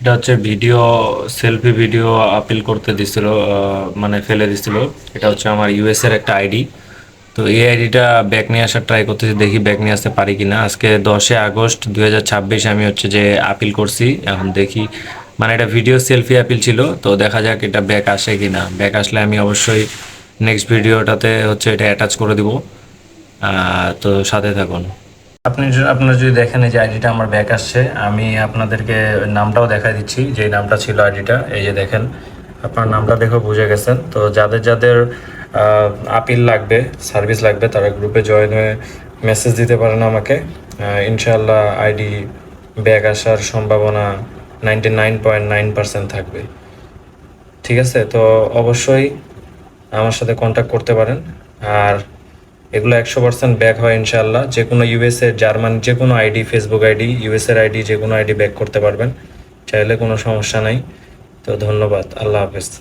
এটা হচ্ছে video, selfie video appeal করতে দিছিল, মানে ফেলে দিছিল। এটা হচ্ছে আমার ইউএস এর একটা আইডি। তো এই আইডিটা ব্যাক নিয়ে আসার ট্রাই করতেছি, দেখি ব্যাক নিয়ে আসতে পারি কিনা। আজকে 10 আগস্ট 2026 আমি হচ্ছে যে আপিল করছি। এখন দেখি, মানে এটা ভিডিও সেলফি আপিল ছিল, তো দেখা যাক এটা ব্যাক আসে কিনা। ব্যাক আসলে আমি অবশ্যই নেক্সট ভিডিওটাতে হচ্ছে এটা অ্যাটাচ করে দিব। তো সাথে থাকুন। আপনারা যদি দেখেন এই যে আইডিটা আমার ব্যাক আসছে, আমি আপনাদেরকে নামটাও দেখাই দিচ্ছি, যে নামটা ছিল আইডিটা। এই যে দেখেন, আপনার নামটা দেখে বুঝে গেছেন। তো যাদের যাদের আপিল লাগবে, সার্ভিস লাগবে, তারা গ্রুপে জয়েন হয়ে মেসেজ দিতে পারেন আমাকে। ইনশাল্লাহ আইডি ব্যাক আসার সম্ভাবনা 99.9% থাকবে। ঠিক আছে, তো অবশ্যই আমার সাথে কন্ট্যাক্ট করতে পারেন। আর এগুলো 100% ব্যাক হয় ইনশাল্লাহ। যে কোনো ইউএসএ, জার্মান, যে কোনো আইডি, ফেসবুক আইডি, ইউএসএর আইডি, যে কোনো আইডি ব্যাক করতে পারবেন চাইলে, কোনো সমস্যা নাই। তো ধন্যবাদ, আল্লাহ হাফেজ।